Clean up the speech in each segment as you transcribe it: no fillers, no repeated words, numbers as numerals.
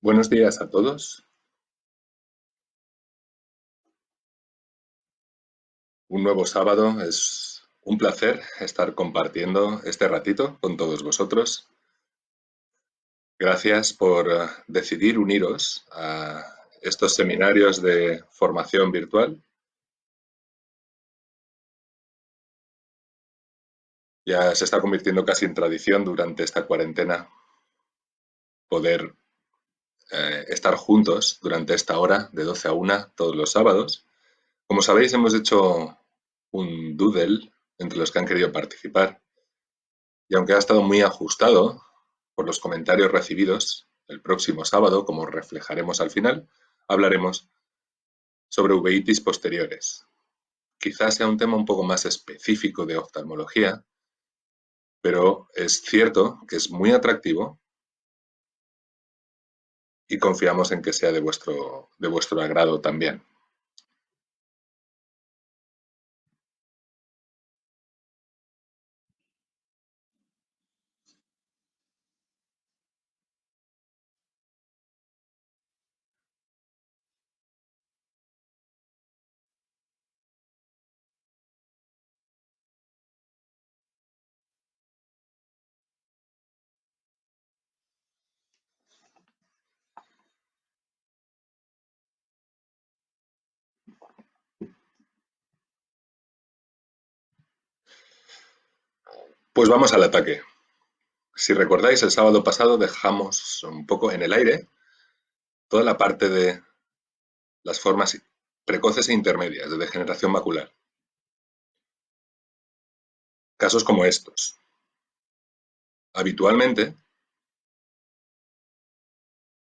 Buenos días a todos. Un nuevo sábado. Es un placer estar compartiendo este ratito con todos vosotros. Gracias por decidir uniros a estos seminarios de formación virtual. Ya se está convirtiendo casi en tradición durante esta cuarentena poder estar juntos durante esta hora de 12 a 1 todos los sábados. Como sabéis, hemos hecho un doodle entre los que han querido participar. Y aunque ha estado muy ajustado por los comentarios recibidos, el próximo sábado, como reflejaremos al final, hablaremos sobre uveitis posteriores. Quizás sea un tema un poco más específico de oftalmología, pero es cierto que es muy atractivo y confiamos en que sea de vuestro agrado también. Pues vamos al ataque. Si recordáis, el sábado pasado dejamos un poco en el aire toda la parte de las formas precoces e intermedias de degeneración macular. Casos como estos. Habitualmente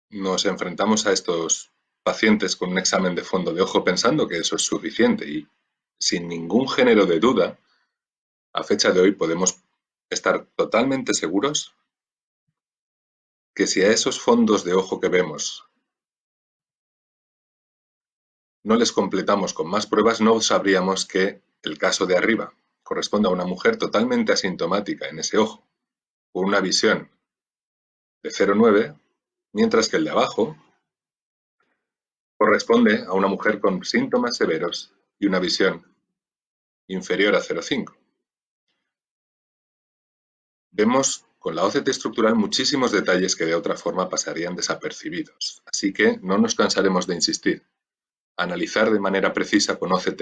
nos enfrentamos a estos pacientes con un examen de fondo de ojo pensando que eso es suficiente y sin ningún género de duda, a fecha de hoy podemos estar totalmente seguros que si a esos fondos de ojo que vemos no les completamos con más pruebas, no sabríamos que el caso de arriba corresponde a una mujer totalmente asintomática en ese ojo, con una visión de 0,9, mientras que el de abajo corresponde a una mujer con síntomas severos y una visión inferior a 0,5. Vemos con la OCT estructural muchísimos detalles que de otra forma pasarían desapercibidos, así que no nos cansaremos de insistir. Analizar de manera precisa con OCT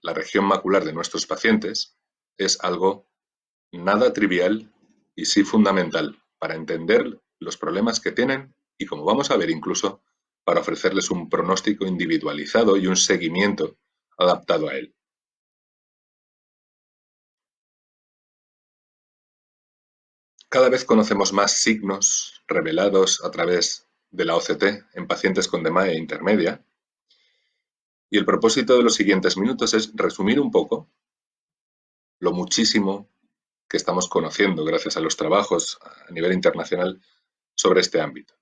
la región macular de nuestros pacientes es algo nada trivial y sí fundamental para entender los problemas que tienen y, como vamos a ver incluso, para ofrecerles un pronóstico individualizado y un seguimiento adaptado a él. Cada vez conocemos más signos revelados a través de la OCT en pacientes con DMAE intermedia, y el propósito de los siguientes minutos es resumir un poco lo muchísimo que estamos conociendo gracias a los trabajos a nivel internacional sobre este ámbito.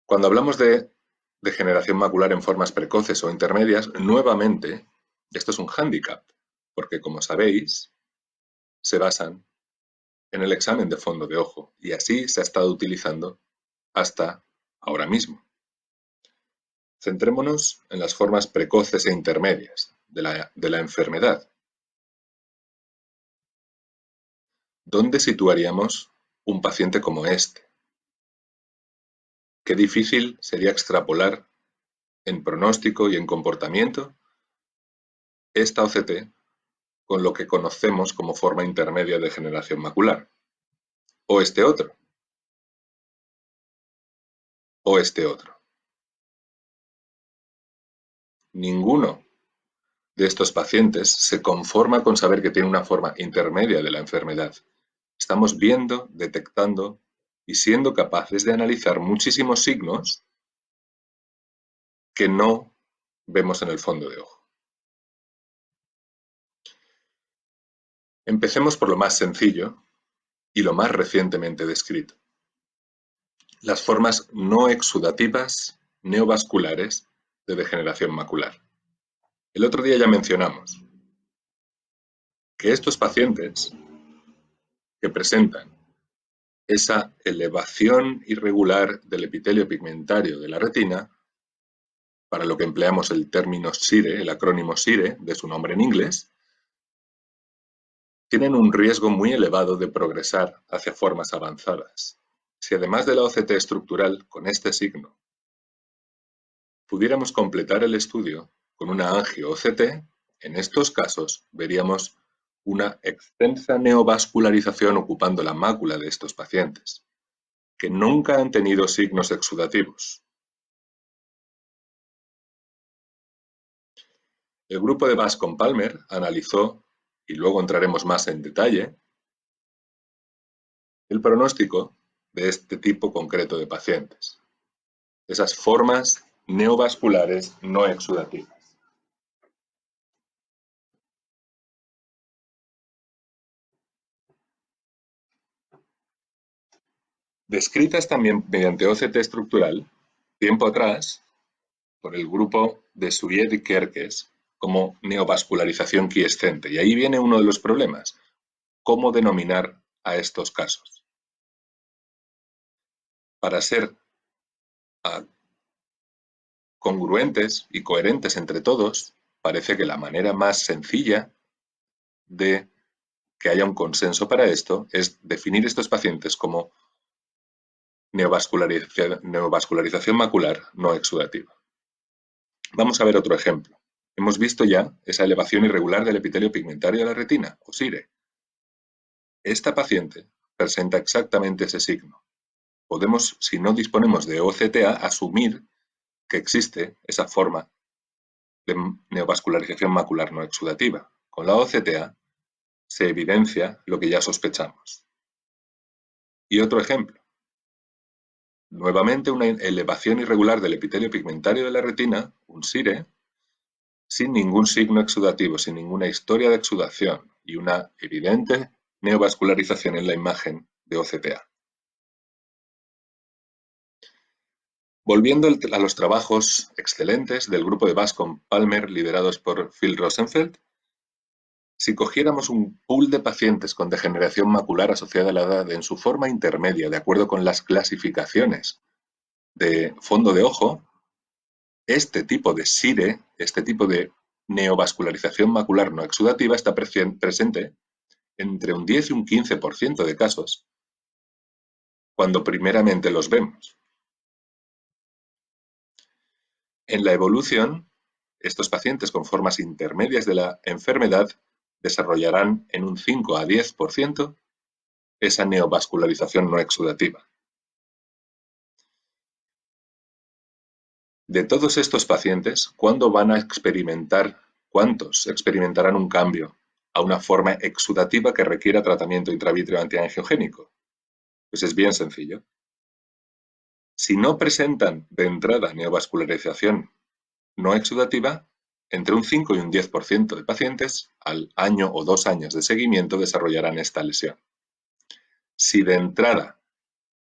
Cuando hablamos de degeneración macular en formas precoces o intermedias, nuevamente, esto es un hándicap, porque como sabéis, se basan en el examen de fondo de ojo y así se ha estado utilizando hasta ahora mismo. Centrémonos en las formas precoces e intermedias de la enfermedad. ¿Dónde situaríamos un paciente como este? Qué difícil sería extrapolar en pronóstico y en comportamiento esta OCT con lo que conocemos como forma intermedia de degeneración macular. O este otro. O este otro. Ninguno de estos pacientes se conforma con saber que tiene una forma intermedia de la enfermedad. Estamos viendo, detectando y siendo capaces de analizar muchísimos signos que no vemos en el fondo de ojo. Empecemos por lo más sencillo y lo más recientemente descrito. Las formas no exudativas neovasculares de degeneración macular. El otro día ya mencionamos que estos pacientes que presentan esa elevación irregular del epitelio pigmentario de la retina, para lo que empleamos el término SIRE, el acrónimo SIRE, de su nombre en inglés, tienen un riesgo muy elevado de progresar hacia formas avanzadas. Si además de la OCT estructural con este signo pudiéramos completar el estudio con una angio-OCT, en estos casos veríamos una extensa neovascularización ocupando la mácula de estos pacientes, que nunca han tenido signos exudativos. El grupo de Bascom-Palmer analizó, y luego entraremos más en detalle, el pronóstico de este tipo concreto de pacientes, esas formas neovasculares no exudativas. Descritas también mediante OCT estructural, tiempo atrás, por el grupo de Souillet y Kerkes, como neovascularización quiescente. Y ahí viene uno de los problemas, cómo denominar a estos casos. Para ser congruentes y coherentes entre todos, parece que la manera más sencilla de que haya un consenso para esto es definir estos pacientes como neovascularización macular no exudativa. Vamos a ver otro ejemplo. Hemos visto ya esa elevación irregular del epitelio pigmentario de la retina, o SIRE. Esta paciente presenta exactamente ese signo. Podemos, si no disponemos de OCTA, asumir que existe esa forma de neovascularización macular no exudativa. Con la OCTA se evidencia lo que ya sospechamos. Y otro ejemplo. Nuevamente una elevación irregular del epitelio pigmentario de la retina, un SIRE, sin ningún signo exudativo, sin ninguna historia de exudación y una evidente neovascularización en la imagen de OCTA. Volviendo a los trabajos excelentes del grupo de Bascom-Palmer liderados por Phil Rosenfeld, si cogiéramos un pool de pacientes con degeneración macular asociada a la edad en su forma intermedia, de acuerdo con las clasificaciones de fondo de ojo, este tipo de SIRE, este tipo de neovascularización macular no exudativa está presente entre un 10 y un 15% de casos cuando primeramente los vemos. En la evolución, estos pacientes con formas intermedias de la enfermedad desarrollarán en un 5 a 10% esa neovascularización no exudativa. De todos estos pacientes, ¿cuántos experimentarán un cambio a una forma exudativa que requiera tratamiento intravítreo antiangiogénico? Pues es bien sencillo. Si no presentan de entrada neovascularización no exudativa, entre un 5 y un 10% de pacientes al año o 2 años de seguimiento desarrollarán esta lesión. Si de entrada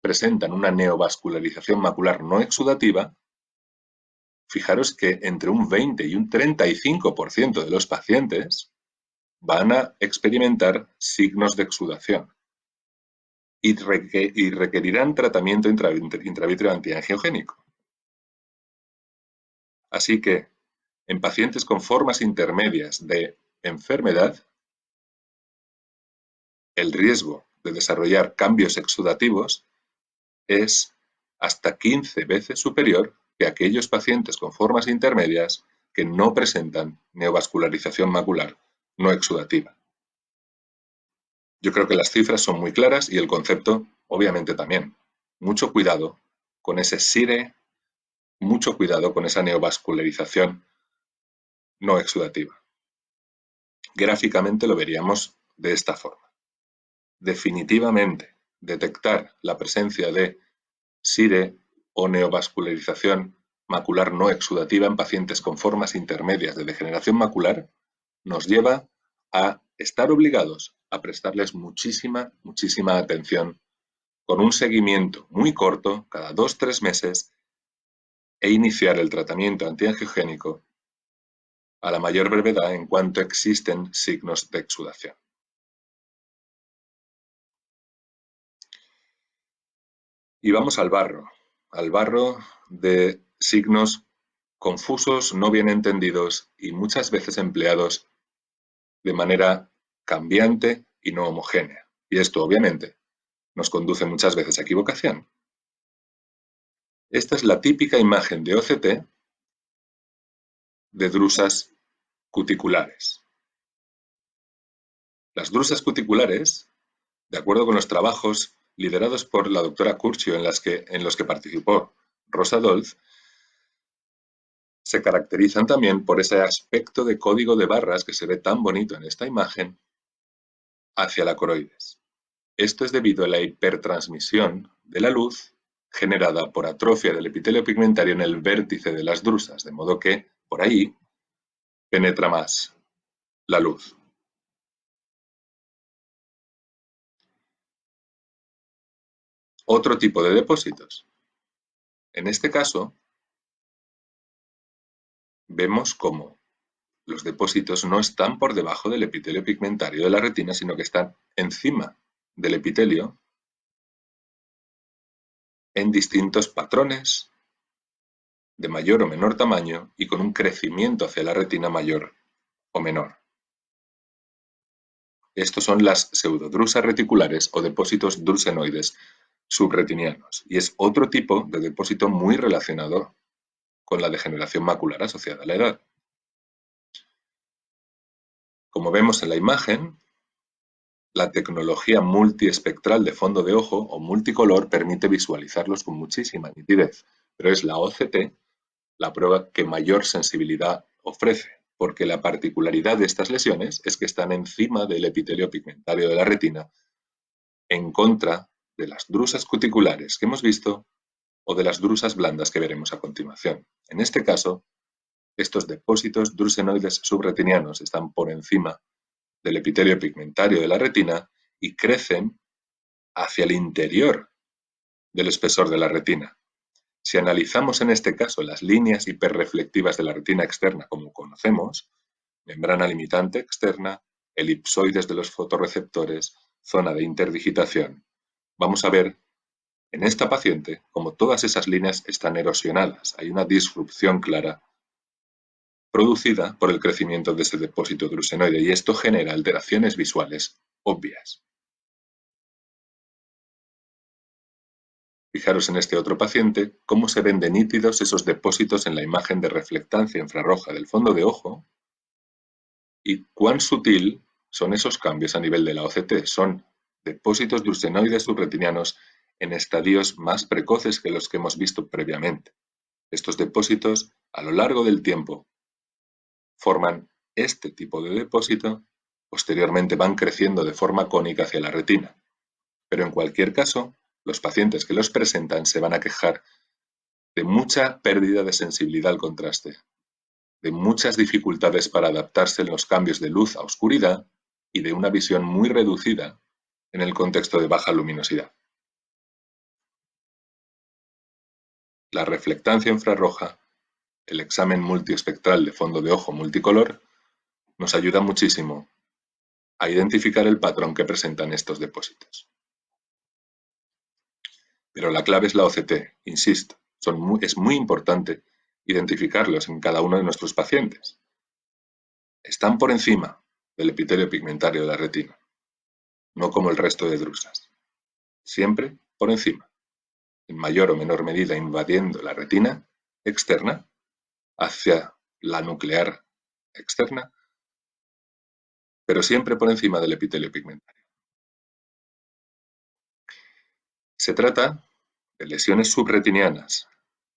presentan una neovascularización macular no exudativa, fijaros que entre un 20 y un 35% de los pacientes van a experimentar signos de exudación y requerirán tratamiento intravítreo antiangiogénico. Así que, en pacientes con formas intermedias de enfermedad, el riesgo de desarrollar cambios exudativos es hasta 15 veces superior que aquellos pacientes con formas intermedias que no presentan neovascularización macular no exudativa. Yo creo que las cifras son muy claras y el concepto, obviamente, también. Mucho cuidado con ese SIRE, mucho cuidado con esa neovascularización no exudativa. Gráficamente lo veríamos de esta forma. Definitivamente, detectar la presencia de SIRE o neovascularización macular no exudativa en pacientes con formas intermedias de degeneración macular nos lleva a estar obligados a prestarles muchísima atención con un seguimiento muy corto, cada 2-3 meses, e iniciar el tratamiento antiangiogénico a la mayor brevedad en cuanto existen signos de exudación. Y vamos al barro de signos confusos, no bien entendidos y muchas veces empleados de manera cambiante y no homogénea. Y esto, obviamente, nos conduce muchas veces a equivocación. Esta es la típica imagen de OCT de drusas cuticulares. Las drusas cuticulares, de acuerdo con los trabajos liderados por la doctora Curcio en los que participó Rosa Dolz, se caracterizan también por ese aspecto de código de barras que se ve tan bonito en esta imagen hacia la coroides. Esto es debido a la hipertransmisión de la luz generada por atrofia del epitelio pigmentario en el vértice de las drusas, de modo que por ahí penetra más la luz. Otro tipo de depósitos. En este caso, vemos cómo los depósitos no están por debajo del epitelio pigmentario de la retina, sino que están encima del epitelio en distintos patrones de mayor o menor tamaño y con un crecimiento hacia la retina mayor o menor. Estos son las pseudodrusas reticulares o depósitos drusenoides subretinianos, y es otro tipo de depósito muy relacionado con la degeneración macular asociada a la edad. Como vemos en la imagen, la tecnología multiespectral de fondo de ojo o multicolor permite visualizarlos con muchísima nitidez, pero es la OCT la prueba que mayor sensibilidad ofrece, porque la particularidad de estas lesiones es que están encima del epitelio pigmentario de la retina, en contra de las drusas cuticulares que hemos visto o de las drusas blandas que veremos a continuación. En este caso, estos depósitos drusenoides subretinianos están por encima del epitelio pigmentario de la retina y crecen hacia el interior del espesor de la retina. Si analizamos en este caso las líneas hiperreflectivas de la retina externa como conocemos, membrana limitante externa, elipsoides de los fotorreceptores, zona de interdigitación, vamos a ver en esta paciente como todas esas líneas están erosionadas. Hay una disrupción clara producida por el crecimiento de ese depósito drusenoide y esto genera alteraciones visuales obvias. Fijaros en este otro paciente cómo se ven de nítidos esos depósitos en la imagen de reflectancia infrarroja del fondo de ojo y cuán sutil son esos cambios a nivel de la OCT. Son depósitos drusenoides subretinianos en estadios más precoces que los que hemos visto previamente. Estos depósitos, a lo largo del tiempo, forman este tipo de depósito, posteriormente van creciendo de forma cónica hacia la retina. Pero en cualquier caso, los pacientes que los presentan se van a quejar de mucha pérdida de sensibilidad al contraste, de muchas dificultades para adaptarse en los cambios de luz a oscuridad y de una visión muy reducida en el contexto de baja luminosidad. La reflectancia infrarroja, el examen multiespectral de fondo de ojo multicolor, nos ayuda muchísimo a identificar el patrón que presentan estos depósitos. Pero la clave es la OCT, insisto, es muy importante identificarlos en cada uno de nuestros pacientes. Están por encima del epitelio pigmentario de la retina, no como el resto de drusas. Siempre por encima, en mayor o menor medida invadiendo la retina externa hacia la nuclear externa, pero siempre por encima del epitelio pigmentario. Se trata de lesiones subretinianas,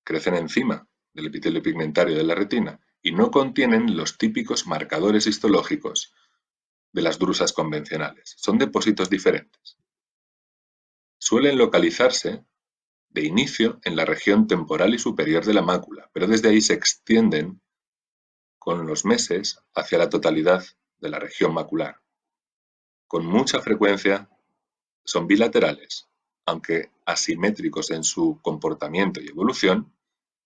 crecen encima del epitelio pigmentario de la retina y no contienen los típicos marcadores histológicos de las drusas convencionales. Son depósitos diferentes. Suelen localizarse de inicio en la región temporal y superior de la mácula, pero desde ahí se extienden con los meses hacia la totalidad de la región macular. Con mucha frecuencia son bilaterales, aunque asimétricos en su comportamiento y evolución,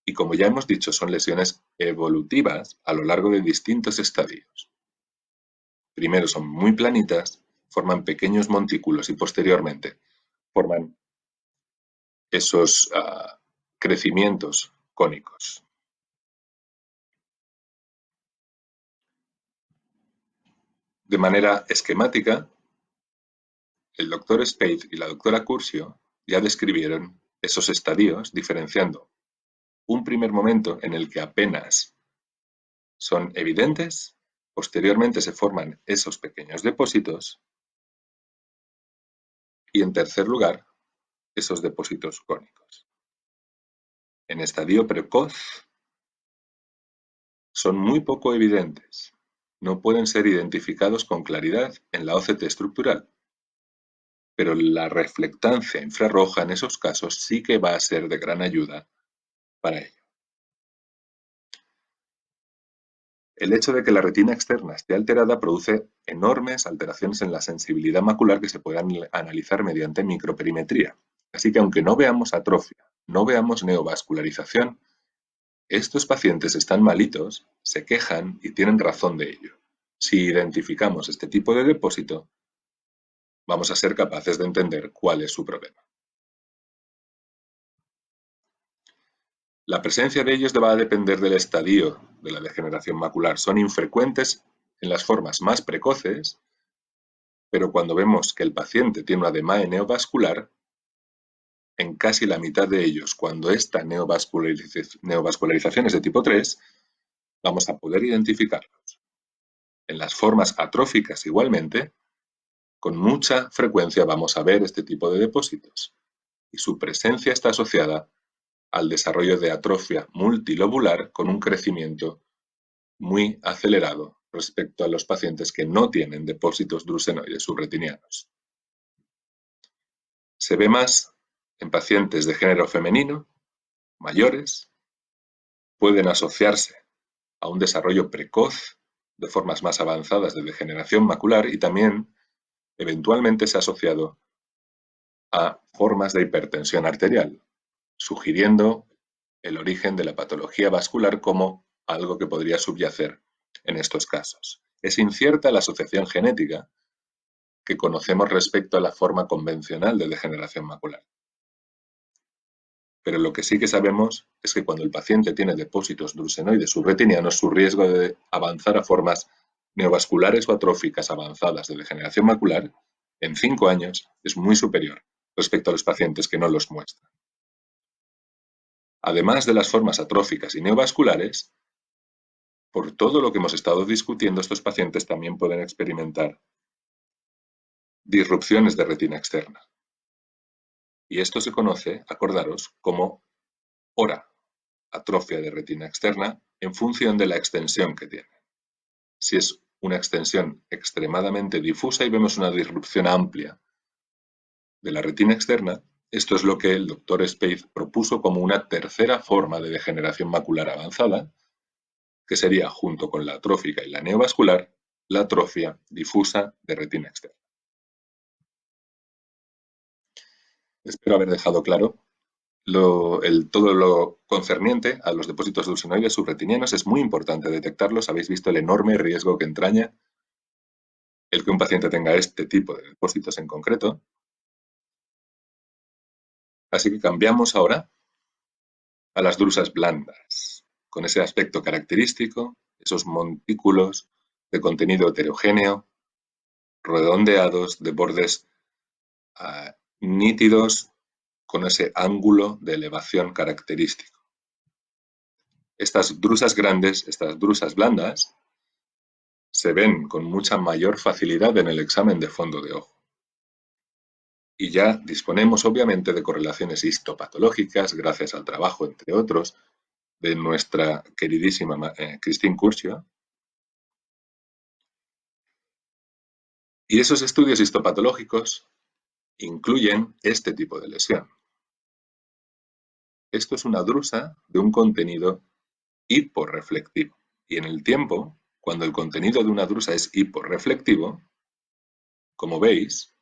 y como ya hemos dicho, son lesiones evolutivas a lo largo de distintos estadios. Primero son muy planitas, forman pequeños montículos y posteriormente forman esos crecimientos cónicos. De manera esquemática, el doctor Spade y la doctora Curcio ya describieron esos estadios diferenciando un primer momento en el que apenas son evidentes, posteriormente se forman esos pequeños depósitos y, en tercer lugar, esos depósitos cónicos. En estadio precoz son muy poco evidentes, no pueden ser identificados con claridad en la OCT estructural, pero la reflectancia infrarroja en esos casos sí que va a ser de gran ayuda para ello. El hecho de que la retina externa esté alterada produce enormes alteraciones en la sensibilidad macular que se pueden analizar mediante microperimetría. Así que aunque no veamos atrofia, no veamos neovascularización, estos pacientes están malitos, se quejan y tienen razón de ello. Si identificamos este tipo de depósito, vamos a ser capaces de entender cuál es su problema. La presencia de ellos va a depender del estadio de la degeneración macular. Son infrecuentes en las formas más precoces, pero cuando vemos que el paciente tiene una DMAE neovascular, en casi la mitad de ellos, cuando esta neovascularización es de tipo 3, vamos a poder identificarlos. En las formas atróficas igualmente, con mucha frecuencia vamos a ver este tipo de depósitos, y su presencia está asociada al desarrollo de atrofia multilobular con un crecimiento muy acelerado respecto a los pacientes que no tienen depósitos drusenoides subretinianos. Se ve más en pacientes de género femenino, mayores, pueden asociarse a un desarrollo precoz de formas más avanzadas de degeneración macular y también eventualmente se ha asociado a formas de hipertensión arterial, sugiriendo el origen de la patología vascular como algo que podría subyacer en estos casos. Es incierta la asociación genética que conocemos respecto a la forma convencional de degeneración macular. Pero lo que sí que sabemos es que cuando el paciente tiene depósitos drusenoides subretinianos, su riesgo de avanzar a formas neovasculares o atróficas avanzadas de degeneración macular en 5 años es muy superior respecto a los pacientes que no los muestran. Además de las formas atróficas y neovasculares, por todo lo que hemos estado discutiendo, estos pacientes también pueden experimentar disrupciones de retina externa. Y esto se conoce, acordaros, como ORA, atrofia de retina externa, en función de la extensión que tiene. Si es una extensión extremadamente difusa y vemos una disrupción amplia de la retina externa, esto es lo que el doctor Spade propuso como una tercera forma de degeneración macular avanzada, que sería, junto con la atrófica y la neovascular, la atrofia difusa de retina externa. Espero haber dejado claro todo lo concerniente a los depósitos drusenoides subretinianos. Es muy importante detectarlos. Habéis visto el enorme riesgo que entraña el que un paciente tenga este tipo de depósitos en concreto. Así que cambiamos ahora a las drusas blandas, con ese aspecto característico, esos montículos de contenido heterogéneo, redondeados, de bordes nítidos, con ese ángulo de elevación característico. Estas drusas grandes, estas drusas blandas, se ven con mucha mayor facilidad en el examen de fondo de ojo. Y ya disponemos obviamente de correlaciones histopatológicas gracias al trabajo, entre otros, de nuestra queridísima Christine Curcio. Y esos estudios histopatológicos incluyen este tipo de lesión. Esto es una drusa de un contenido hiporreflectivo. Y en el tiempo, cuando el contenido de una drusa es hiporreflectivo, como veis,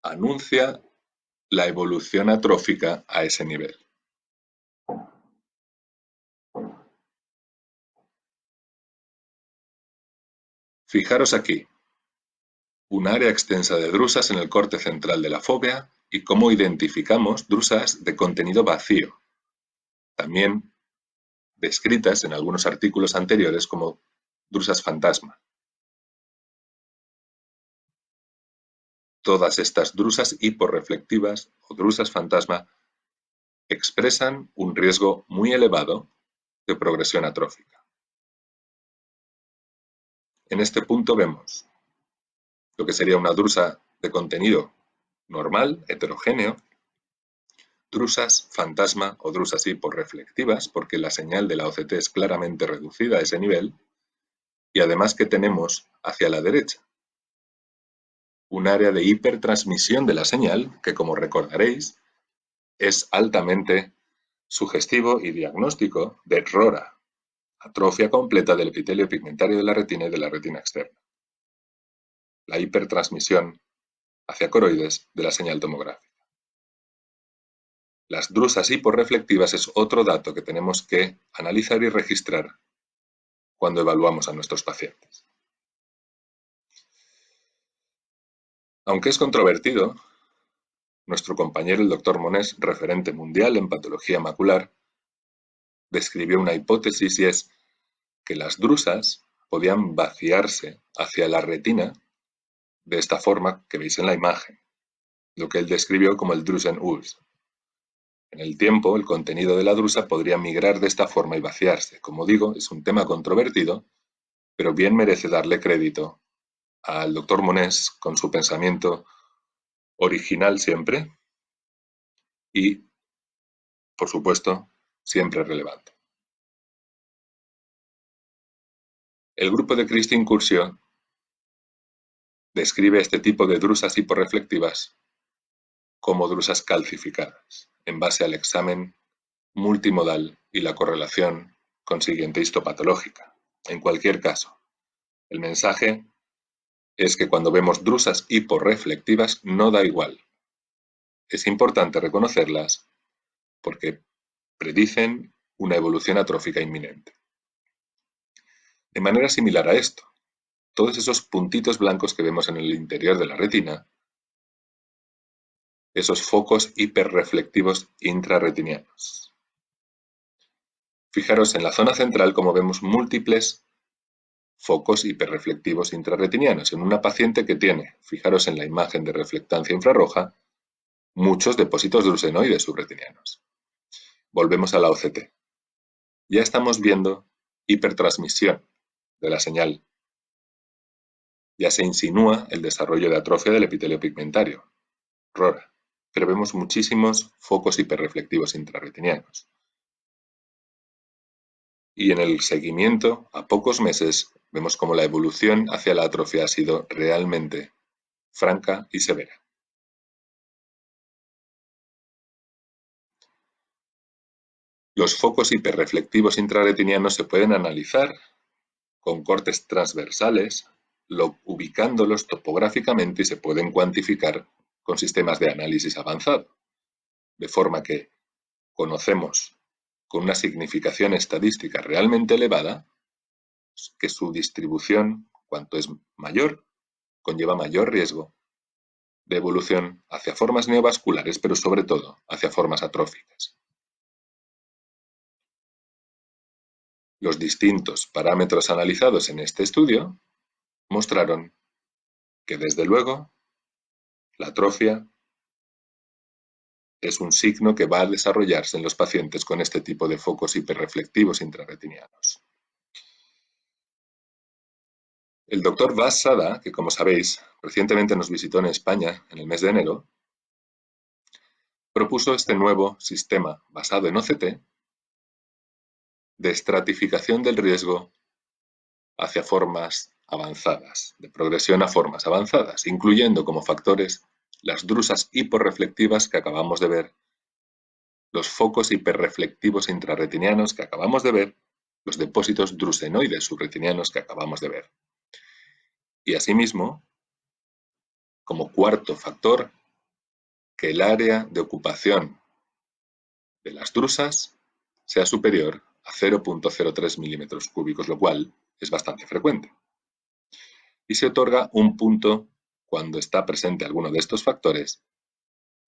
anuncia la evolución atrófica a ese nivel. Fijaros aquí, un área extensa de drusas en el corte central de la fóvea y cómo identificamos drusas de contenido vacío, también descritas en algunos artículos anteriores como drusas fantasma. Todas estas drusas hiporreflectivas o drusas fantasma expresan un riesgo muy elevado de progresión atrófica. En este punto vemos lo que sería una drusa de contenido normal, heterogéneo, drusas fantasma o drusas hiporreflectivas, porque la señal de la OCT es claramente reducida a ese nivel, y además que tenemos hacia la derecha un área de hipertransmisión de la señal que, como recordaréis, es altamente sugestivo y diagnóstico de RORA, atrofia completa del epitelio pigmentario de la retina y de la retina externa. La hipertransmisión hacia coroides de la señal tomográfica. Las drusas hiporreflectivas es otro dato que tenemos que analizar y registrar cuando evaluamos a nuestros pacientes. Aunque es controvertido, nuestro compañero el Dr. Monés, referente mundial en patología macular, describió una hipótesis y es que las drusas podían vaciarse hacia la retina de esta forma que veis en la imagen, lo que él describió como el Drusen-Uls. En el tiempo, el contenido de la drusa podría migrar de esta forma y vaciarse. Como digo, es un tema controvertido, pero bien merece darle crédito al Dr. Monés con su pensamiento original siempre y, por supuesto, siempre relevante. El grupo de Christine Curcio describe este tipo de drusas hiporreflectivas como drusas calcificadas, en base al examen multimodal y la correlación consiguiente histopatológica. En cualquier caso, el mensaje es que cuando vemos drusas hiporreflectivas no da igual. Es importante reconocerlas porque predicen una evolución atrófica inminente. De manera similar a esto, todos esos puntitos blancos que vemos en el interior de la retina, esos focos hiperreflectivos intrarretinianos. Fijaros en la zona central como vemos múltiples focos hiperreflectivos intrarretinianos en una paciente que tiene, fijaros en la imagen de reflectancia infrarroja, muchos depósitos drusenoides subretinianos. Volvemos a la OCT. Ya estamos viendo hipertransmisión de la señal. Ya se insinúa el desarrollo de atrofia del epitelio pigmentario, RORA, pero vemos muchísimos focos hiperreflectivos intrarretinianos. Y en el seguimiento, a pocos meses, vemos como la evolución hacia la atrofia ha sido realmente franca y severa. Los focos hiperreflectivos intrarretinianos se pueden analizar con cortes transversales, ubicándolos topográficamente y se pueden cuantificar con sistemas de análisis avanzado, de forma que conocemos con una significación estadística realmente elevada que su distribución, cuanto es mayor, conlleva mayor riesgo de evolución hacia formas neovasculares, pero sobre todo hacia formas atróficas. Los distintos parámetros analizados en este estudio mostraron que, desde luego, la atrofia es un signo que va a desarrollarse en los pacientes con este tipo de focos hiperreflectivos intrarretinianos. El doctor Vas Sada, que como sabéis, recientemente nos visitó en España en el mes de enero, propuso este nuevo sistema basado en OCT de estratificación del riesgo hacia formas avanzadas, de progresión a formas avanzadas, incluyendo como factores las drusas hiporreflectivas que acabamos de ver, los focos hiperreflectivos intrarretinianos que acabamos de ver, los depósitos drusenoides subretinianos que acabamos de ver. Y asimismo, como cuarto factor, que el área de ocupación de las drusas sea superior a 0,03 milímetros cúbicos, lo cual es bastante frecuente. Y se otorga un punto cuando está presente alguno de estos factores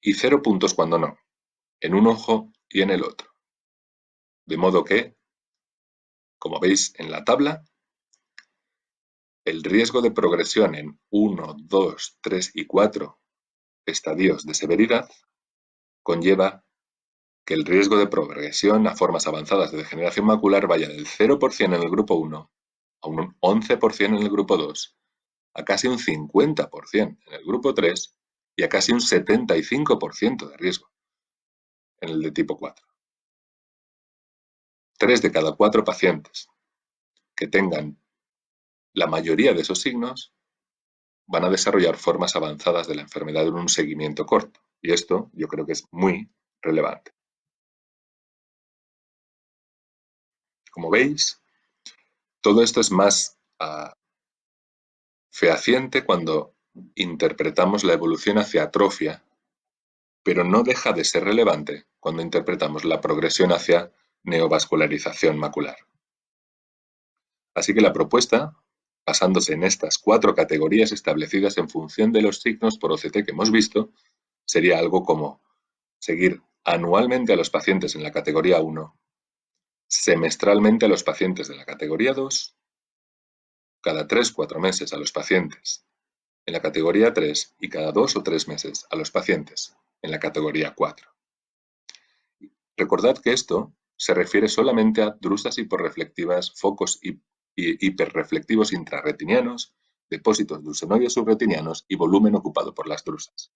y 0 puntos cuando no, en un ojo y en el otro. De modo que, como veis en la tabla, el riesgo de progresión en 1, 2, 3 y 4 estadios de severidad conlleva que el riesgo de progresión a formas avanzadas de degeneración macular vaya del 0% en el grupo 1 a un 11% en el grupo 2, a casi un 50% en el grupo 3 y a casi un 75% de riesgo en el de tipo 4. 3 de cada 4 pacientes que tengan la mayoría de esos signos van a desarrollar formas avanzadas de la enfermedad en un seguimiento corto. Y esto yo creo que es muy relevante. Como veis, todo esto es más fehaciente cuando interpretamos la evolución hacia atrofia, pero no deja de ser relevante cuando interpretamos la progresión hacia neovascularización macular. Así que la propuesta, basándose en estas 4 categorías establecidas en función de los signos por OCT que hemos visto, sería algo como seguir anualmente a los pacientes en la categoría 1, semestralmente a los pacientes de la categoría 2, cada 3-4 meses a los pacientes en la categoría 3 y cada 2 o 3 meses a los pacientes en la categoría 4. Recordad que esto se refiere solamente a drusas hiporreflectivas, focos hiperreflectivos intrarretinianos, depósitos drusenoides subretinianos y volumen ocupado por las drusas.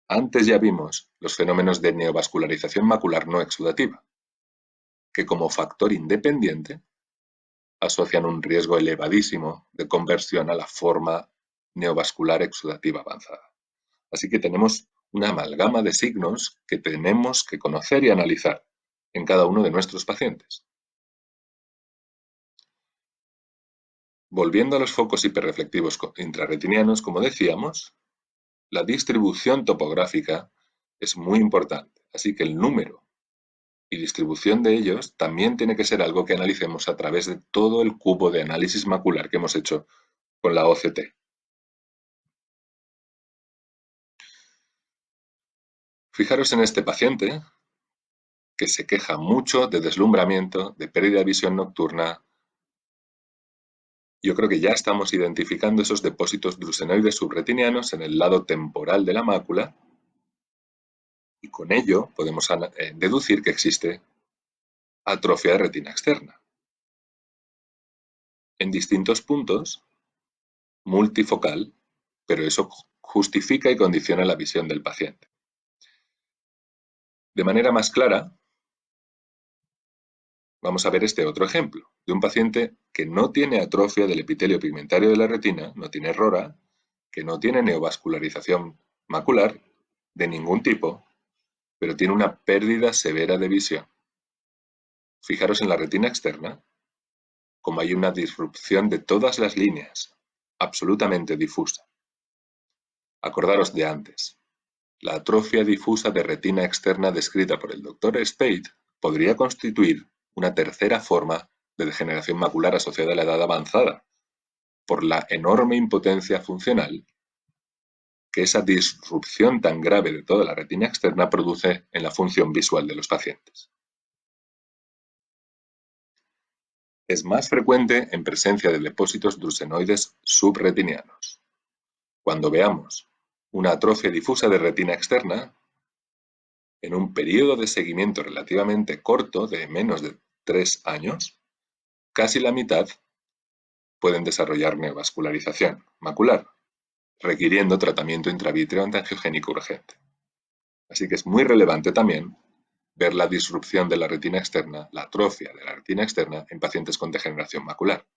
Antes ya vimos los fenómenos de neovascularización macular no exudativa, que como factor independiente asocian un riesgo elevadísimo de conversión a la forma neovascular exudativa avanzada. Así que tenemos una amalgama de signos que tenemos que conocer y analizar en cada uno de nuestros pacientes. Volviendo a los focos hiperreflectivos intrarretinianos, como decíamos, la distribución topográfica es muy importante, así que el número y distribución de ellos también tiene que ser algo que analicemos a través de todo el cubo de análisis macular que hemos hecho con la OCT. Fijaros en este paciente que se queja mucho de deslumbramiento, de pérdida de visión nocturna. Yo creo que ya estamos identificando esos depósitos drusenoides subretinianos en el lado temporal de la mácula y con ello podemos deducir que existe atrofia de retina externa. En distintos puntos, multifocal, pero eso justifica y condiciona la visión del paciente. De manera más clara, vamos a ver este otro ejemplo, de un paciente que no tiene atrofia del epitelio pigmentario de la retina, no tiene RORA, que no tiene neovascularización macular de ningún tipo, pero tiene una pérdida severa de visión. Fijaros en la retina externa, como hay una disrupción de todas las líneas, absolutamente difusa. Acordaros de antes. La atrofia difusa de retina externa descrita por el Dr. Spade podría constituir una tercera forma de degeneración macular asociada a la edad avanzada, por la enorme impotencia funcional que esa disrupción tan grave de toda la retina externa produce en la función visual de los pacientes. Es más frecuente en presencia de depósitos drusenoides subretinianos. Cuando veamos una atrofia difusa de retina externa, en un periodo de seguimiento relativamente corto de menos de 3 años, casi la mitad pueden desarrollar neovascularización macular, requiriendo tratamiento intravítreo antiangiogénico urgente. Así que es muy relevante también ver la disrupción de la retina externa, la atrofia de la retina externa en pacientes con degeneración macular.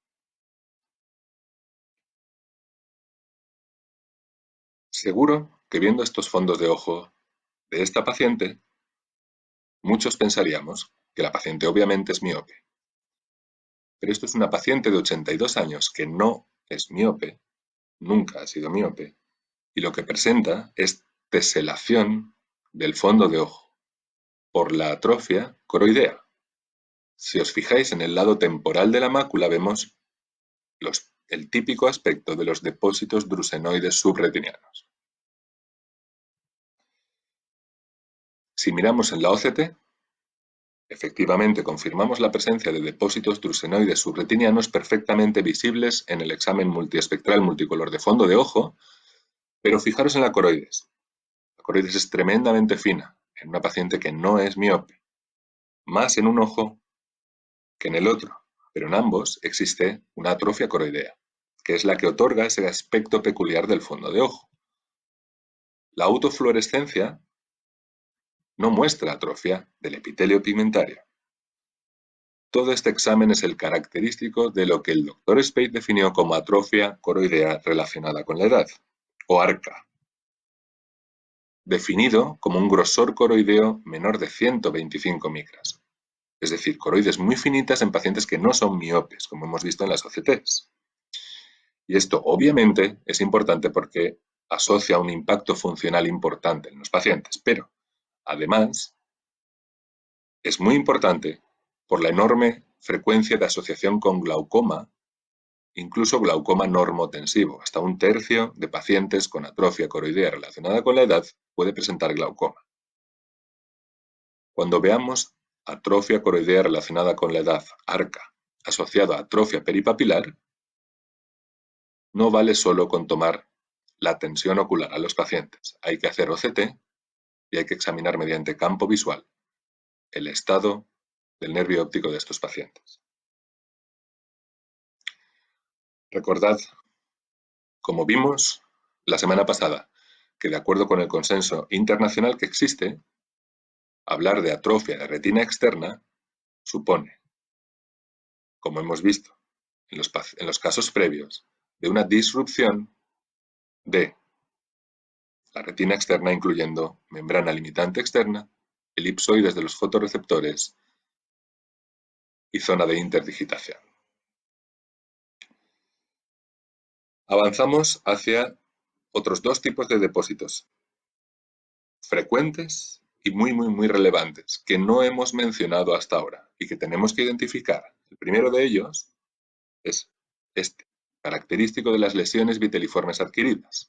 Seguro que viendo estos fondos de ojo de esta paciente, muchos pensaríamos que la paciente obviamente es miope. Pero esto es una paciente de 82 años que no es miope, nunca ha sido miope, y lo que presenta es teselación del fondo de ojo por la atrofia coroidea. Si os fijáis en el lado temporal de la mácula vemos el típico aspecto de los depósitos drusenoides subretinianos. Si miramos en la OCT, efectivamente confirmamos la presencia de depósitos drusenoides subretinianos perfectamente visibles en el examen multiespectral multicolor de fondo de ojo, pero fijaros en la coroides. La coroides es tremendamente fina en una paciente que no es miope, más en un ojo que en el otro, pero en ambos existe una atrofia coroidea, que es la que otorga ese aspecto peculiar del fondo de ojo. La autofluorescencia no muestra atrofia del epitelio pigmentario. Todo este examen es el característico de lo que el Dr. Spade definió como atrofia coroidea relacionada con la edad, o ARCA, definido como un grosor coroideo menor de 125 micras, es decir, coroides muy finitas en pacientes que no son miopes, como hemos visto en las OCTs. Y esto obviamente es importante porque asocia un impacto funcional importante en los pacientes, pero además es muy importante por la enorme frecuencia de asociación con glaucoma, incluso glaucoma normotensivo. Hasta un tercio de pacientes con atrofia coroidea relacionada con la edad puede presentar glaucoma. Cuando veamos atrofia coroidea relacionada con la edad, ARCA, asociado a atrofia peripapilar, no vale solo con tomar la tensión ocular a los pacientes. Hay que hacer OCT y hay que examinar mediante campo visual el estado del nervio óptico de estos pacientes. Recordad, como vimos la semana pasada, que de acuerdo con el consenso internacional que existe, hablar de atrofia de retina externa supone, como hemos visto en los casos previos, de una disrupción de la retina externa, incluyendo membrana limitante externa, elipsoides de los fotorreceptores y zona de interdigitación. Avanzamos hacia otros dos tipos de depósitos frecuentes y muy relevantes que no hemos mencionado hasta ahora y que tenemos que identificar. El primero de ellos es este, característico de las lesiones viteliformes adquiridas.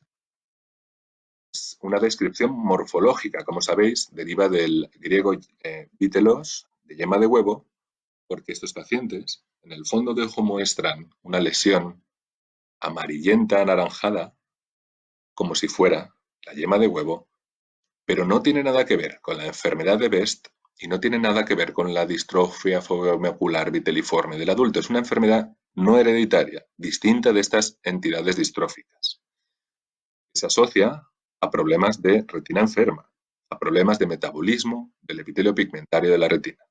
Es una descripción morfológica, como sabéis, deriva del griego vitelos, de yema de huevo, porque estos pacientes en el fondo de ojo muestran una lesión amarillenta anaranjada, como si fuera la yema de huevo, pero no tiene nada que ver con la enfermedad de Best y no tiene nada que ver con la distrofia foveomacular viteliforme del adulto. Es una enfermedad no hereditaria, distinta de estas entidades distróficas. Se asocia a problemas de retina enferma, a problemas de metabolismo del epitelio pigmentario de la retina.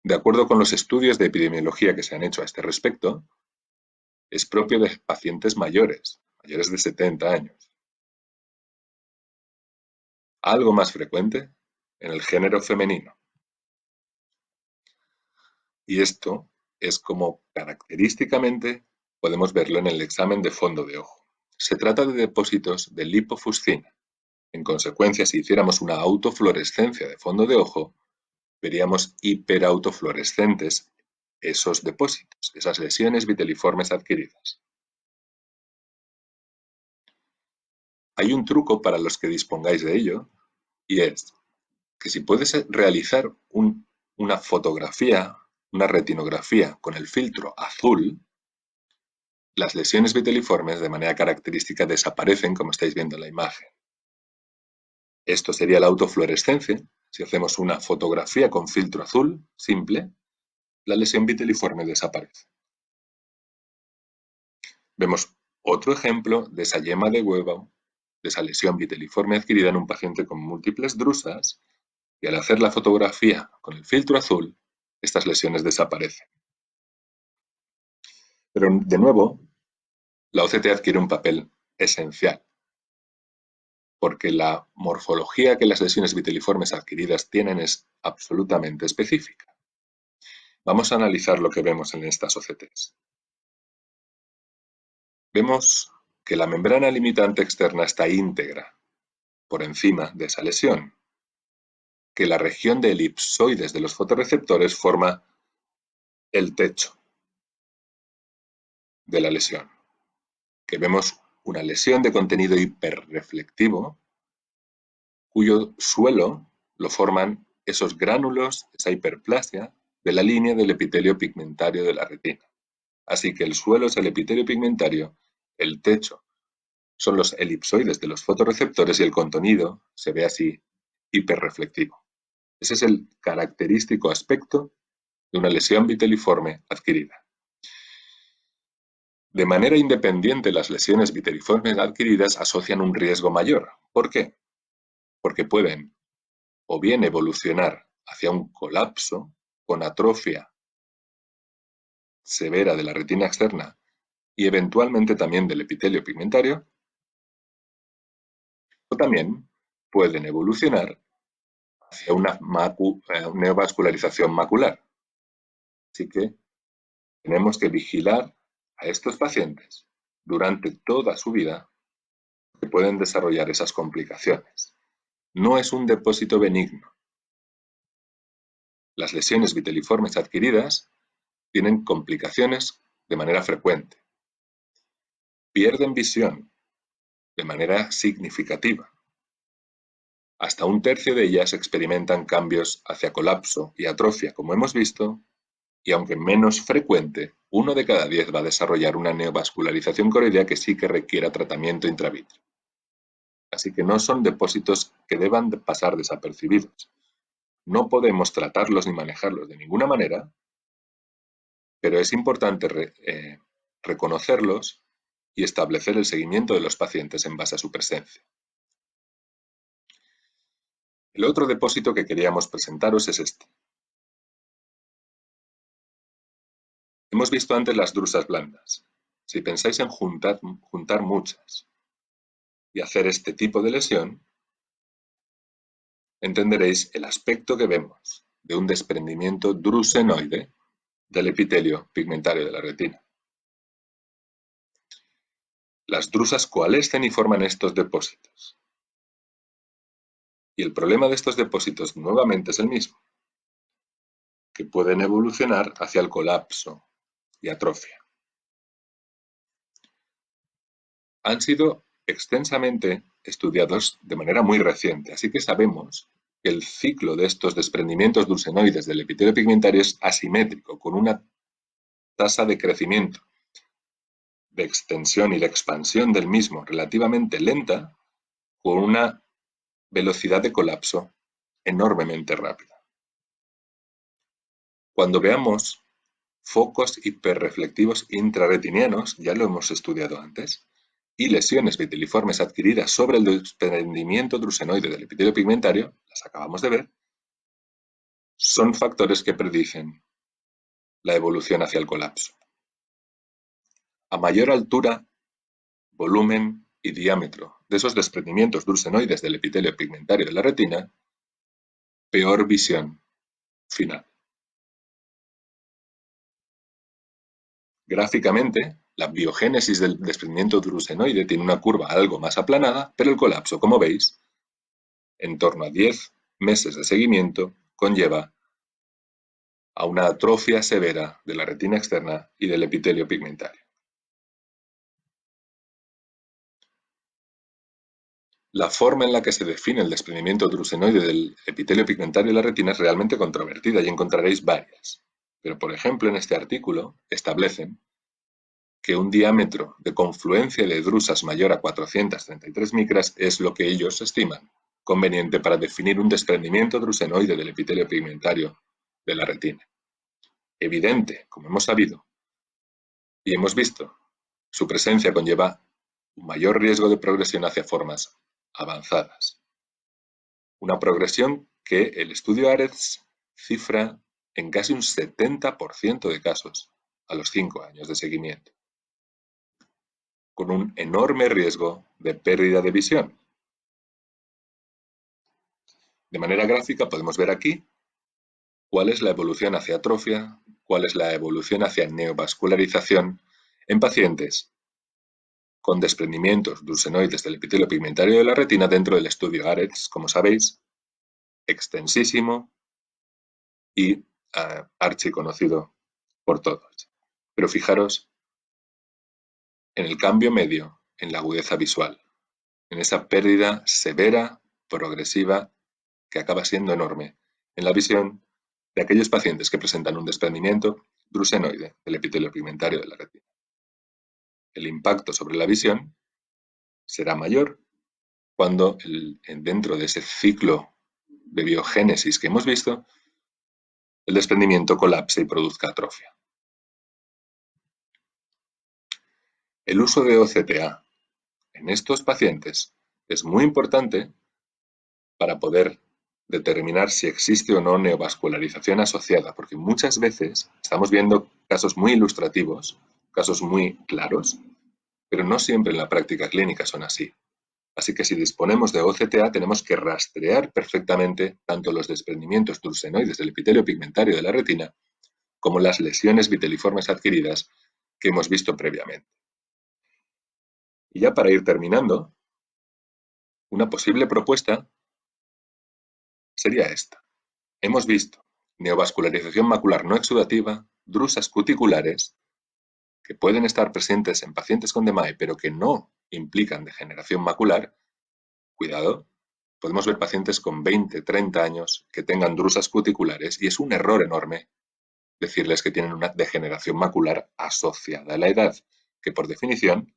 De acuerdo con los estudios de epidemiología que se han hecho a este respecto, es propio de pacientes mayores de 70 años. Algo más frecuente en el género femenino. Y esto es como característicamente podemos verlo en el examen de fondo de ojo. Se trata de depósitos de lipofuscina. En consecuencia, si hiciéramos una autofluorescencia de fondo de ojo, veríamos hiperautofluorescentes esos depósitos, esas lesiones viteliformes adquiridas. Hay un truco para los que dispongáis de ello, y es que si puedes realizar una fotografía, una retinografía con el filtro azul, las lesiones viteliformes de manera característica desaparecen, como estáis viendo en la imagen. Esto sería la autofluorescencia. Si hacemos una fotografía con filtro azul simple, la lesión viteliforme desaparece. Vemos otro ejemplo de esa yema de huevo, de esa lesión viteliforme adquirida en un paciente con múltiples drusas, y al hacer la fotografía con el filtro azul, estas lesiones desaparecen. Pero de nuevo, la OCT adquiere un papel esencial, porque la morfología que las lesiones viteliformes adquiridas tienen es absolutamente específica. Vamos a analizar lo que vemos en estas OCTs. Vemos que la membrana limitante externa está íntegra por encima de esa lesión, que la región de elipsoides de los fotorreceptores forma el techo de la lesión, que vemos una lesión de contenido hiperreflectivo cuyo suelo lo forman esos gránulos, esa hiperplasia de la línea del epitelio pigmentario de la retina. Así que el suelo es el epitelio pigmentario, el techo son los elipsoides de los fotorreceptores y el contenido se ve así hiperreflectivo. Ese es el característico aspecto de una lesión viteliforme adquirida. De manera independiente, las lesiones viteliformes adquiridas asocian un riesgo mayor. ¿Por qué? Porque pueden o bien evolucionar hacia un colapso con atrofia severa de la retina externa y eventualmente también del epitelio pigmentario, o también pueden evolucionar hacia una neovascularización macular. Así que tenemos que vigilar a estos pacientes durante toda su vida que pueden desarrollar esas complicaciones. No es un depósito benigno. Las lesiones viteliformes adquiridas tienen complicaciones de manera frecuente. Pierden visión de manera significativa. Hasta un tercio de ellas experimentan cambios hacia colapso y atrofia, como hemos visto, y aunque menos frecuente, 1 de cada 10 va a desarrollar una neovascularización coroidea que sí que requiera tratamiento intravítreo. Así que no son depósitos que deban pasar desapercibidos. No podemos tratarlos ni manejarlos de ninguna manera, pero es importante reconocerlos y establecer el seguimiento de los pacientes en base a su presencia. El otro depósito que queríamos presentaros es este. Hemos visto antes las drusas blandas. Si pensáis en juntar muchas y hacer este tipo de lesión, entenderéis el aspecto que vemos de un desprendimiento drusenoide del epitelio pigmentario de la retina. Las drusas coalescen y forman estos depósitos. Y el problema de estos depósitos nuevamente es el mismo, que pueden evolucionar hacia el colapso y atrofia. Han sido extensamente estudiados de manera muy reciente, así que sabemos que el ciclo de estos desprendimientos drusenoides del epitelio pigmentario es asimétrico, con una tasa de crecimiento, de extensión y de expansión del mismo relativamente lenta, con una velocidad de colapso enormemente rápida. Cuando veamos focos hiperreflectivos intrarretinianos, ya lo hemos estudiado antes, y lesiones vitiliformes adquiridas sobre el desprendimiento drusenoide del epitelio pigmentario, las acabamos de ver, son factores que predicen la evolución hacia el colapso. A mayor altura, volumen y diámetro de esos desprendimientos drusenoides del epitelio pigmentario de la retina, peor visión final. Gráficamente, la biogénesis del desprendimiento drusenoide tiene una curva algo más aplanada, pero el colapso, como veis, en torno a 10 meses de seguimiento, conlleva a una atrofia severa de la retina externa y del epitelio pigmentario. La forma en la que se define el desprendimiento drusenoide del epitelio pigmentario de la retina es realmente controvertida y encontraréis varias. Pero, por ejemplo, en este artículo establecen que un diámetro de confluencia de drusas mayor a 433 micras es lo que ellos estiman conveniente para definir un desprendimiento drusenoide del epitelio pigmentario de la retina. Evidente, como hemos sabido y hemos visto, su presencia conlleva un mayor riesgo de progresión hacia formas avanzadas. Una progresión que el estudio AREDS cifra en casi un 70% de casos a los 5 años de seguimiento, con un enorme riesgo de pérdida de visión. De manera gráfica podemos ver aquí cuál es la evolución hacia atrofia, cuál es la evolución hacia neovascularización en pacientes con desprendimientos drusenoides del epitelio pigmentario de la retina dentro del estudio AREDS, como sabéis, extensísimo y archiconocido por todos. Pero fijaros en el cambio medio en la agudeza visual, en esa pérdida severa progresiva que acaba siendo enorme en la visión de aquellos pacientes que presentan un desprendimiento drusenoide del epitelio pigmentario de la retina. El impacto sobre la visión será mayor cuando dentro de ese ciclo de biogénesis que hemos visto, el desprendimiento colapse y produzca atrofia. El uso de OCTA en estos pacientes es muy importante para poder determinar si existe o no neovascularización asociada, porque muchas veces estamos viendo casos muy ilustrativos, casos muy claros, pero no siempre en la práctica clínica son así. Así que si disponemos de OCTA tenemos que rastrear perfectamente tanto los desprendimientos drusenoides del epitelio pigmentario de la retina como las lesiones viteliformes adquiridas que hemos visto previamente. Y ya para ir terminando, una posible propuesta sería esta. Hemos visto neovascularización macular no exudativa, drusas cuticulares, que pueden estar presentes en pacientes con DMAE, pero que no implican degeneración macular. Cuidado, podemos ver pacientes con 20, 30 años que tengan drusas cuticulares y es un error enorme decirles que tienen una degeneración macular asociada a la edad, que por definición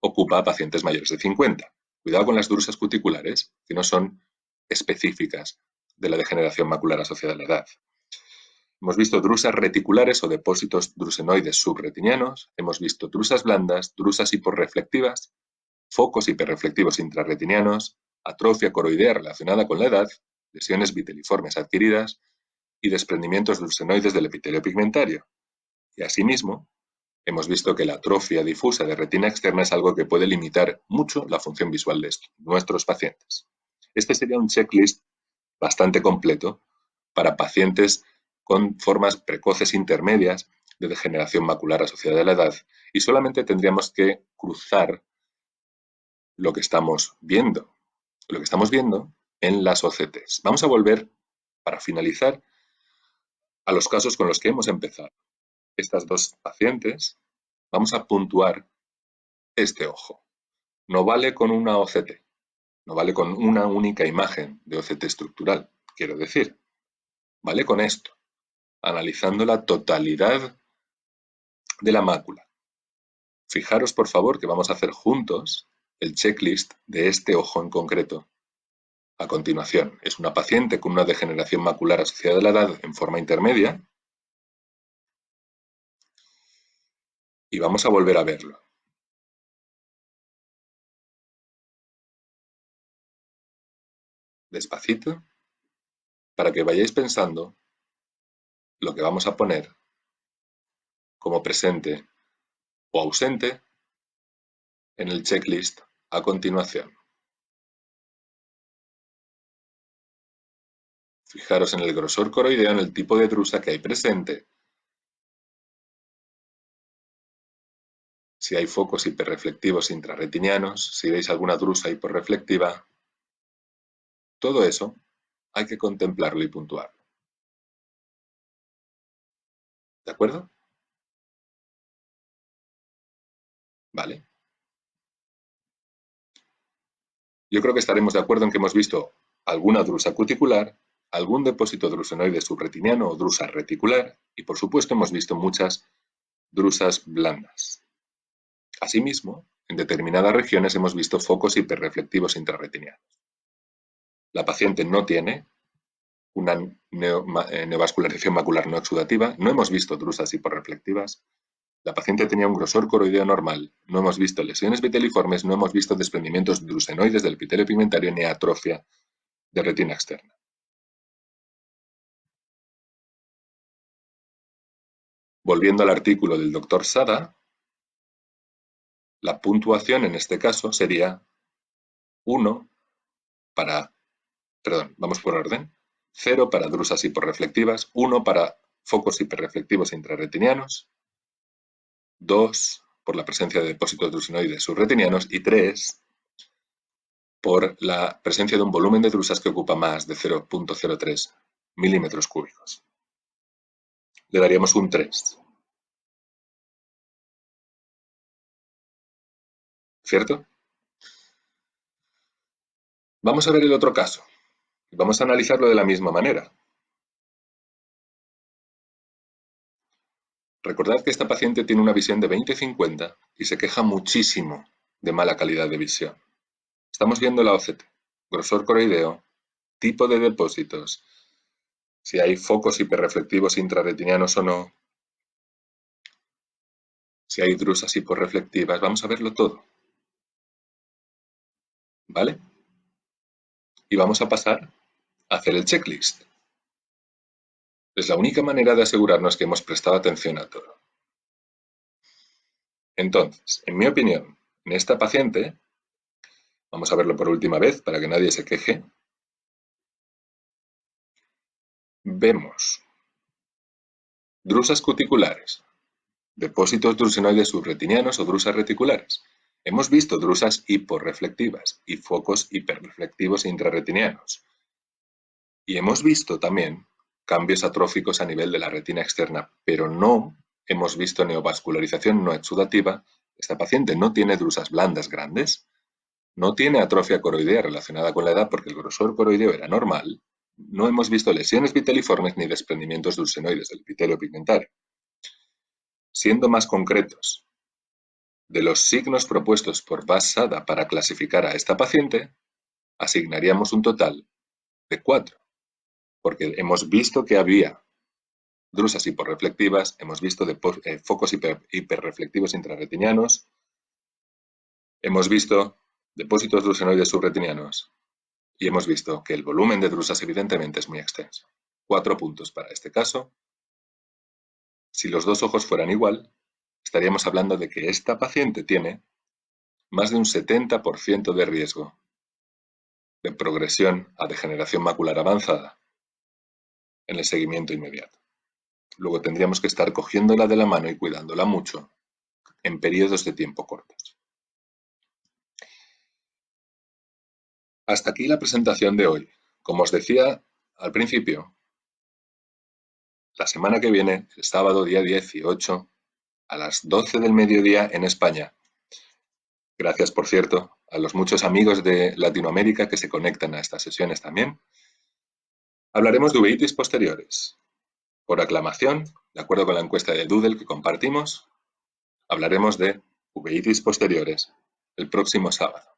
ocupa a pacientes mayores de 50. Cuidado con las drusas cuticulares, que no son específicas de la degeneración macular asociada a la edad. Hemos visto drusas reticulares o depósitos drusenoides subretinianos, hemos visto drusas blandas, drusas hiporreflectivas, focos hiperreflectivos intrarretinianos, atrofia coroidea relacionada con la edad, lesiones viteliformes adquiridas y desprendimientos drusenoides del epitelio pigmentario. Y asimismo, hemos visto que la atrofia difusa de retina externa es algo que puede limitar mucho la función visual de nuestros pacientes. Este sería un checklist bastante completo para pacientes con formas precoces intermedias de degeneración macular asociada a la edad y solamente tendríamos que cruzar lo que estamos viendo en las OCTs. Vamos a volver, para finalizar, a los casos con los que hemos empezado. Estas dos pacientes, vamos a puntuar este ojo. No vale con una OCT, no vale con una única imagen de OCT estructural, quiero decir, vale con esto, analizando la totalidad de la mácula. Fijaros, por favor, que vamos a hacer juntos el checklist de este ojo en concreto. A continuación, es una paciente con una degeneración macular asociada a la edad en forma intermedia y vamos a volver a verlo. Despacito, para que vayáis pensando lo que vamos a poner como presente o ausente en el checklist a continuación. Fijaros en el grosor coroideo, en el tipo de drusa que hay presente, si hay focos hiperreflectivos intrarretinianos, si veis alguna drusa hiporreflectiva, todo eso hay que contemplarlo y puntuarlo. ¿De acuerdo? Vale. Yo creo que estaremos de acuerdo en que hemos visto alguna drusa cuticular, algún depósito drusenoide subretiniano o drusa reticular y, por supuesto, hemos visto muchas drusas blandas. Asimismo, en determinadas regiones hemos visto focos hiperreflectivos intrarretinianos. La paciente no tiene una neovascularización macular no exudativa, no hemos visto drusas hiporreflectivas, la paciente tenía un grosor coroideo normal, no hemos visto lesiones viteliformes, no hemos visto desprendimientos drusenoides del epitelio pigmentario ni atrofia de retina externa. Volviendo al artículo del Dr. Sada, la puntuación en este caso sería 1 para, vamos por orden, 0 para drusas hiporreflectivas, 1 para focos hiperreflectivos intrarretinianos, 2 por la presencia de depósitos drusenoides subretinianos y 3 por la presencia de un volumen de drusas que ocupa más de 0,03 milímetros cúbicos. Le daríamos un 3. ¿Cierto? Vamos a ver el otro caso. Vamos a analizarlo de la misma manera. Recordad que esta paciente tiene una visión de 20/50 y se queja muchísimo de mala calidad de visión. Estamos viendo la OCT, grosor coroideo, tipo de depósitos, si hay focos hiperreflectivos intrarretinianos o no, si hay drusas hiporreflectivas, vamos a verlo todo. ¿Vale? Y vamos a pasar a hacer el checklist. Es la única manera de asegurarnos que hemos prestado atención a todo. Entonces, en mi opinión, en esta paciente, vamos a verlo por última vez para que nadie se queje, vemos drusas cuticulares, depósitos drusenoides subretinianos o drusas reticulares. Hemos visto drusas hiporreflectivas y focos hiperreflectivos intrarretinianos. Y hemos visto también cambios atróficos a nivel de la retina externa, pero no hemos visto neovascularización no exudativa. Esta paciente no tiene drusas blandas grandes, no tiene atrofia coroidea relacionada con la edad porque el grosor coroideo era normal, no hemos visto lesiones viteliformes ni desprendimientos drusenoides del epitelio pigmentario. Siendo más concretos, de los signos propuestos por Vas-Sada para clasificar a esta paciente, asignaríamos un total de 4, porque hemos visto que había drusas hiporreflectivas, hemos visto focos hiperreflectivos intrarretinianos, hemos visto depósitos drusenoides subretinianos y hemos visto que el volumen de drusas evidentemente es muy extenso. 4 puntos para este caso. Si los dos ojos fueran igual, estaríamos hablando de que esta paciente tiene más de un 70% de riesgo de progresión a degeneración macular avanzada en el seguimiento inmediato. Luego tendríamos que estar cogiéndola de la mano y cuidándola mucho en periodos de tiempo cortos. Hasta aquí la presentación de hoy. Como os decía al principio, la semana que viene, el sábado día 18, a las 12 del mediodía en España. Gracias, por cierto, a los muchos amigos de Latinoamérica que se conectan a estas sesiones también. Hablaremos de uveitis posteriores. Por aclamación, de acuerdo con la encuesta de Doodle que compartimos, hablaremos de uveitis posteriores el próximo sábado.